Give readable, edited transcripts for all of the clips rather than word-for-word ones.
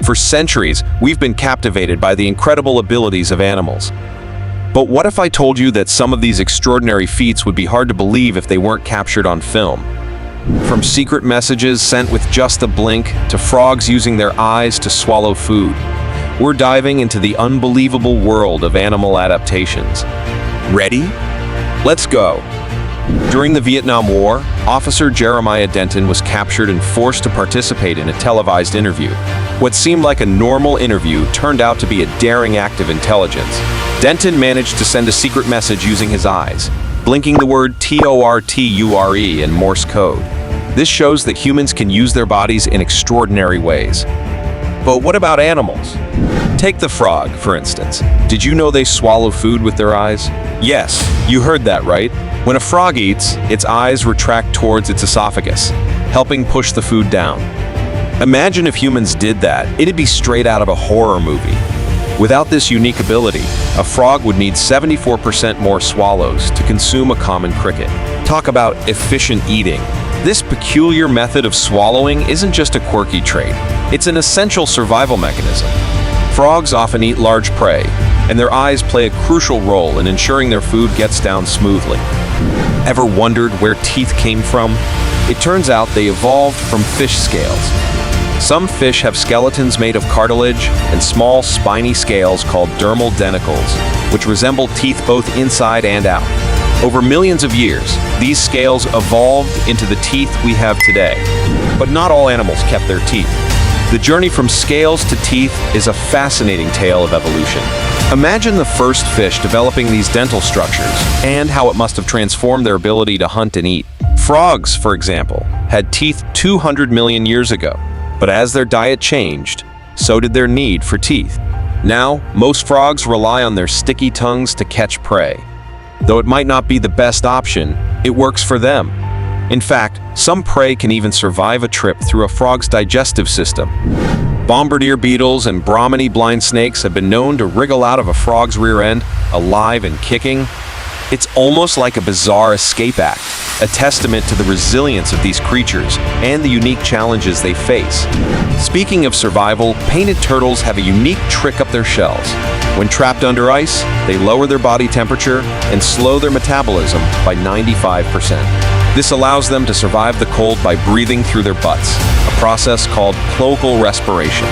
For centuries, we've been captivated by the incredible abilities of animals. But what if I told you that some of these extraordinary feats would be hard to believe if they weren't captured on film? From secret messages sent with just a blink to frogs using their eyes to swallow food, we're diving into the unbelievable world of animal adaptations. Ready? Let's go! During the Vietnam War, Officer Jeremiah Denton was captured and forced to participate in a televised interview. What seemed like a normal interview turned out to be a daring act of intelligence. Denton managed to send a secret message using his eyes, blinking the word TORTURE in Morse code. This shows that humans can use their bodies in extraordinary ways. But what about animals? Take the frog, for instance. Did you know they swallow food with their eyes? Yes, you heard that right. When a frog eats, its eyes retract towards its esophagus, helping push the food down. Imagine if humans did that, it'd be straight out of a horror movie. Without this unique ability, a frog would need 74% more swallows to consume a common cricket. Talk about efficient eating. This peculiar method of swallowing isn't just a quirky trait, it's an essential survival mechanism. Frogs often eat large prey, and their eyes play a crucial role in ensuring their food gets down smoothly. Ever wondered where teeth came from? It turns out they evolved from fish scales. Some fish have skeletons made of cartilage and small spiny scales called dermal denticles, which resemble teeth both inside and out. Over millions of years, these scales evolved into the teeth we have today. But not all animals kept their teeth. The journey from scales to teeth is a fascinating tale of evolution. Imagine the first fish developing these dental structures and how it must have transformed their ability to hunt and eat. Frogs, for example, had teeth 200 million years ago, but as their diet changed, so did their need for teeth. Now, most frogs rely on their sticky tongues to catch prey. Though it might not be the best option, it works for them. In fact, some prey can even survive a trip through a frog's digestive system. Bombardier beetles and Brahminy blind snakes have been known to wriggle out of a frog's rear end, alive and kicking. It's almost like a bizarre escape act, a testament to the resilience of these creatures and the unique challenges they face. Speaking of survival, painted turtles have a unique trick up their shells. When trapped under ice, they lower their body temperature and slow their metabolism by 95%. This allows them to survive the cold by breathing through their butts, a process called cloacal respiration.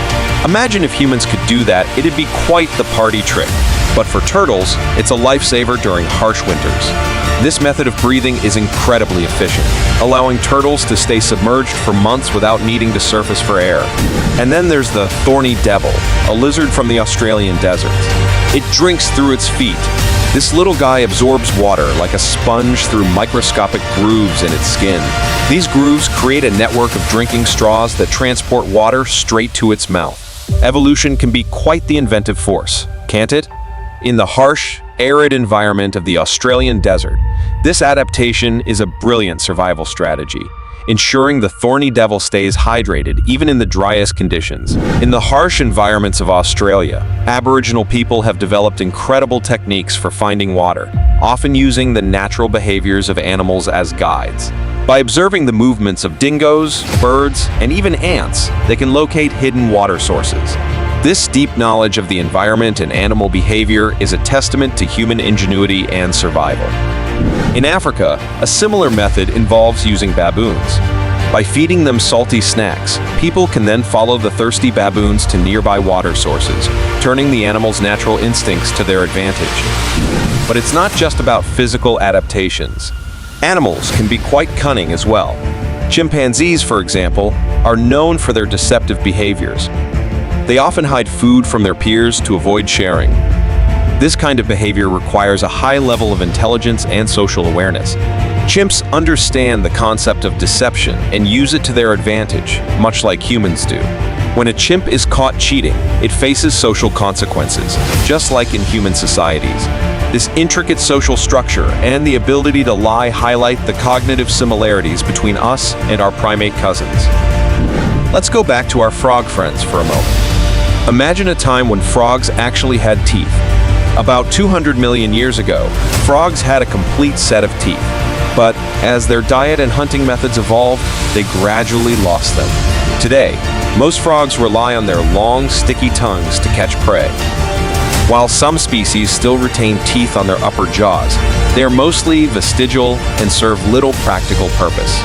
Imagine if humans could do that, it'd be quite the party trick. But for turtles, it's a lifesaver during harsh winters. This method of breathing is incredibly efficient, allowing turtles to stay submerged for months without needing to surface for air. And then there's the thorny devil, a lizard from the Australian deserts. It drinks through its feet. This little guy absorbs water like a sponge through microscopic grooves in its skin. These grooves create a network of drinking straws that transport water straight to its mouth. Evolution can be quite the inventive force, can't it? In the harsh, arid environment of the Australian desert, this adaptation is a brilliant survival strategy, ensuring the thorny devil stays hydrated even in the driest conditions. In the harsh environments of Australia, Aboriginal people have developed incredible techniques for finding water, often using the natural behaviors of animals as guides. By observing the movements of dingoes, birds, and even ants, they can locate hidden water sources. This deep knowledge of the environment and animal behavior is a testament to human ingenuity and survival. In Africa, a similar method involves using baboons. By feeding them salty snacks, people can then follow the thirsty baboons to nearby water sources, turning the animal's natural instincts to their advantage. But it's not just about physical adaptations. Animals can be quite cunning as well. Chimpanzees, for example, are known for their deceptive behaviors. They often hide food from their peers to avoid sharing. This kind of behavior requires a high level of intelligence and social awareness. Chimps understand the concept of deception and use it to their advantage, much like humans do. When a chimp is caught cheating, it faces social consequences, just like in human societies. This intricate social structure and the ability to lie highlight the cognitive similarities between us and our primate cousins. Let's go back to our frog friends for a moment. Imagine a time when frogs actually had teeth. About 200 million years ago, frogs had a complete set of teeth. But As their diet and hunting methods evolved, they gradually lost them. Today, most frogs rely on their long, sticky tongues to catch prey. While some species still retain teeth on their upper jaws, they are mostly vestigial and serve little practical purpose.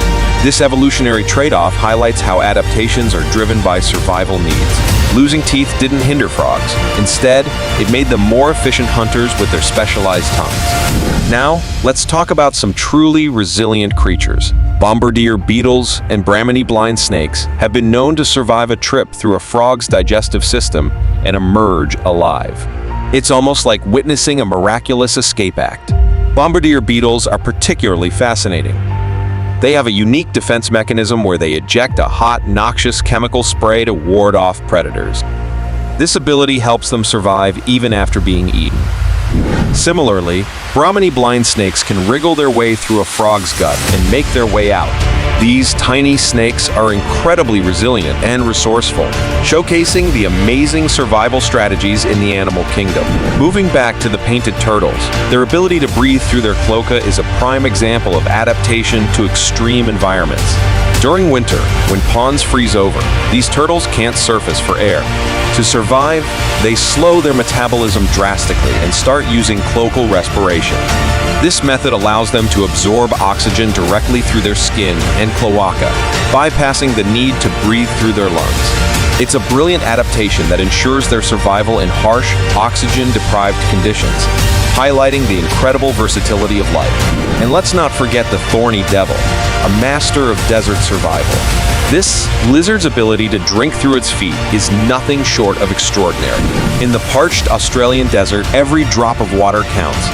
This evolutionary trade-off highlights how adaptations are driven by survival needs. Losing teeth didn't hinder frogs. Instead, it made them more efficient hunters with their specialized tongues. Now, let's talk about some truly resilient creatures. Bombardier beetles and Brahminy blind snakes have been known to survive a trip through a frog's digestive system and emerge alive. It's almost like witnessing a miraculous escape act. Bombardier beetles are particularly fascinating. They have a unique defense mechanism where they eject a hot, noxious chemical spray to ward off predators. This ability helps them survive even after being eaten. Similarly, Brahminy blind snakes can wriggle their way through a frog's gut and make their way out. These tiny snakes are incredibly resilient and resourceful, showcasing the amazing survival strategies in the animal kingdom. Moving back to the painted turtles, their ability to breathe through their cloaca is a prime example of adaptation to extreme environments. During winter, when ponds freeze over, these turtles can't surface for air. To survive, they slow their metabolism drastically and start using cloacal respiration. This method allows them to absorb oxygen directly through their skin and cloaca, bypassing the need to breathe through their lungs. It's a brilliant adaptation that ensures their survival in harsh, oxygen-deprived conditions, highlighting the incredible versatility of life. And let's not forget the thorny devil, a master of desert survival. This lizard's ability to drink through its feet is nothing short of extraordinary. In the parched Australian desert, every drop of water counts.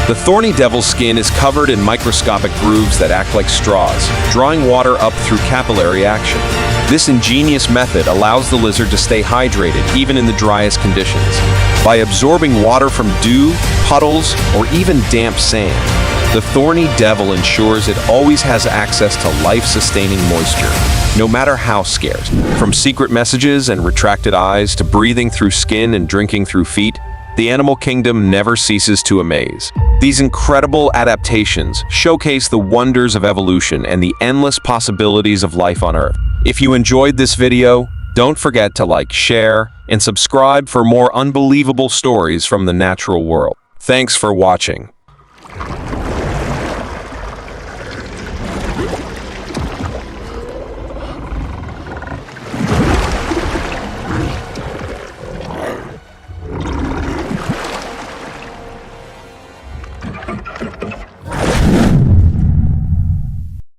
The thorny devil's skin is covered in microscopic grooves that act like straws, drawing water up through capillary action. This ingenious method allows the lizard to stay hydrated even in the driest conditions. By absorbing water from dew, puddles, or even damp sand, the thorny devil ensures it always has access to life-sustaining moisture, no matter how scarce. From secret messages and retracted eyes to breathing through skin and drinking through feet, the animal kingdom never ceases to amaze. These incredible adaptations showcase the wonders of evolution and the endless possibilities of life on Earth. If you enjoyed this video, don't forget to like, share, and subscribe for more unbelievable stories from the natural world. Thanks for watching.